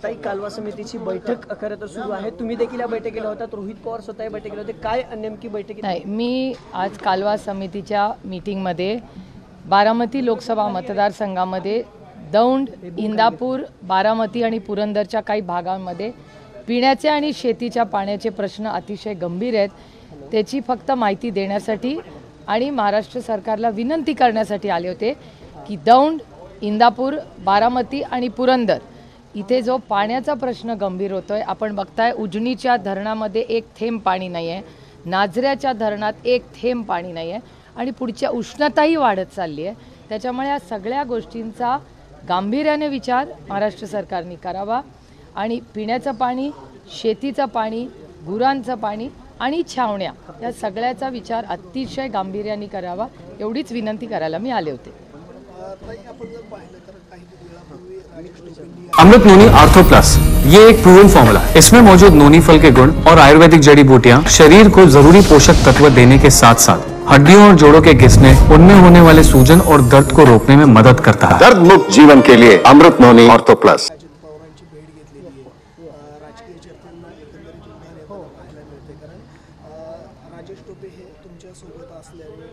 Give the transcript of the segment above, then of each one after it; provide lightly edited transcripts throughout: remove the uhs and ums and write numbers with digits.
ताई, कालवा समितीची बैठक खरं तर सुरू आहे. तुम्ही देखील या बैठकीला होता, रोहित पवार स्वतः या बैठकीला होते. काय नेमकी बैठक? नाही, मी आज कालवा समितीच्या मीटिंगमध्ये बारामती लोकसभा मतदारसंघामध्ये दौंड, इंदापूर, बारामती आणि पुरंदरच्या काही भागांमध्ये पिण्याचे आणि शेतीच्या पाण्याचे प्रश्न अतिशय गंभीर आहेत. त्याची फक्त माहिती देण्यासाठी आणि महाराष्ट्र सरकारला विनंती करण्यासाठी आले होते की दौंड, इंदापूर, बारामती आणि पुरंदर इथे जो पाण्याचा प्रश्न गंभीर होतोय. आपण बघताय उजनीच्या धरणामध्ये एक थेंब पाणी नाही आहे, नाझऱ्याच्या धरणात एक थेंब पाणी नाही आहे आणि पुढच्या उष्णताही वाढत चालली आहे. त्याच्यामुळे या सगळ्या गोष्टींचा गांभीर्याने विचार महाराष्ट्र सरकारने करावा आणि पिण्याचं पाणी, शेतीचं पाणी, गुरांचं पाणी आणि छावण्या या सगळ्याचा विचार अतिशय गांभीर्याने करावा एवढीच विनंती करायला मी आले होते. अमृत नोनी आर्थो प्लस ये एक प्रूवन फॉर्मूला है। इसमें मौजूद नोनी फल के गुण और आयुर्वेदिक जड़ी बूटियां शरीर को जरूरी पोषक तत्व देने के साथ साथ हड्डियों और जोड़ों के घिसने, उनमें होने वाले सूजन और दर्द को रोकने में मदद करता है। दर्द मुक्त जीवन के लिए अमृत नोनी आर्थो प्लस। राजेश टोपे हे तुमच्या सोबत असल्याने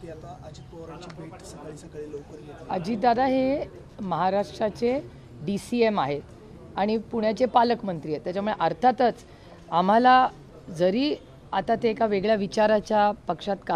ते आता अजित पवारांची भेट सकाळी लवकर घेतली. अजितदादा हे महाराष्ट्राचे DCM आहेत आणि पुण्याचे पालकमंत्री आहेत. त्याच्यामुळे अर्थातच आम्हाला जरी आता ते एका वेगळ्या विचाराच्या पक्षात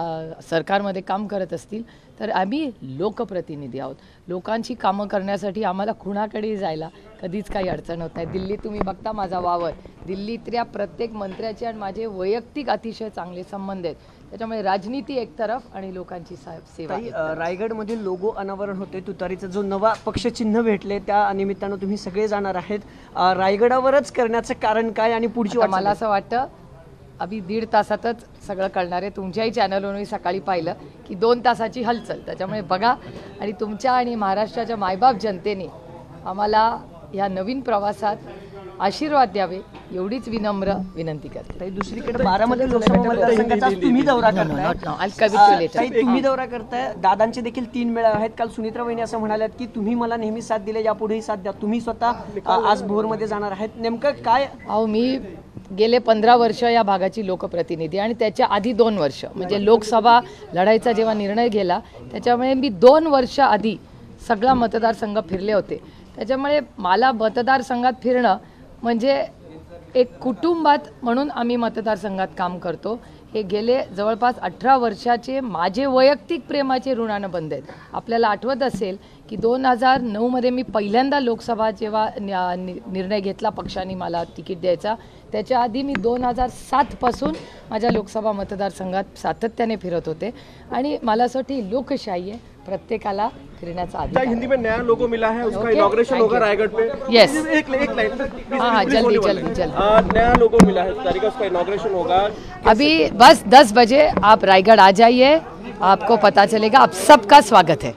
सरकारमध्ये काम करत असतील तर आम्ही लोकप्रतिनिधी आहोत. लोकांची कामं करण्यासाठी आम्हाला कुणाकडे जायला कधीच काही अडचण होत नाही. दिल्ली तुम्ही बघता माझा वावर, दिल्लीतल्या प्रत्येक मंत्र्याचे आणि माझे वैयक्तिक अतिशय चांगले संबंध आहेत. त्याच्यामुळे राजनीती एक तरफ आणि लोकांची सेवा. रायगडमधील लोगो अनावरण होते, तुतारीचं जो नवा पक्षचिन्ह भेटले त्या निमित्तानं तुम्ही सगळे जाणार आहेत. रायगडावरच करण्याचं कारण काय आणि पुढची वाट? मला असं वाटतं अभी 1.5 तासातच सगळं कळणार आहे. तुमच्याही चॅनलवरून मी सकाळी पाहिलं की 2 तासाची हलचल. त्याच्यामुळे बघा आणि तुमच्या आणि महाराष्ट्राच्या मायबाप जनतेने आम्हाला या नवीन प्रवासात आशीर्वाद द्यावे एवढीच विनम्र विनंती करते. दुसरीकडे बारामती लोकसभा मतदारसंघाचा तुम्ही दौरा करताय, तुम्ही दौरा करताय. दादांचे देखील 3 मेळावे आहेत. काल सुनित्रा वहिनी असं म्हणाल्यात की तुम्ही मला नेहमी साथ दिले, यापुढेही साथ द्या. तुम्ही स्वतः आज भोरमध्ये जाणार आहेत. नेमकं काय? अहो, मी गेले 15 वर्ष या भागाची लोकप्रतिनिधी आणि त्याच्या आधी 2 वर्ष म्हणजे लोकसभा लढायचा जेव्हा निर्णय गेला त्याच्यामुळे मी 2 वर्ष आधी सगळा मतदारसंघ फिरले होते. त्याच्यामुळे मला मतदारसंघात फिरणं म्हणजे एक कुटुंबात म्हणून आम्ही मतदारसंघात काम करतो. हे गेले जवळपास 18 वर्षाचे माझे वैयक्तिक प्रेमाचे ऋणानं बंद आहेत. आपल्याला आठवत असेल की 2009मध्ये मी पहिल्यांदा लोकसभा जेव्हा निर्णय घेतला पक्षाने मला तिकीट द्यायचा, त्याच्या आधी मी 2007 पासून माझ्या लोकसभा मतदारसंघात सातत्याने फिरत होते आणि मला असं वाटतं लोकशाही आहे, प्रत्येकाला फिरण्याचा अधिकार. हिंदी में नया लोगो मिला है, उसका इनॉग्रेशन होगा रायगढ़ पे. यस, एक लाइन. हाँ, जल्दी. नया लोगो मिला है, तारीख उसका इनॉग्रेशन होगा. अभी बस 10 बजे आप रायगढ़ आ जाइए, आपको पता चलेगा. आप सबका स्वागत है.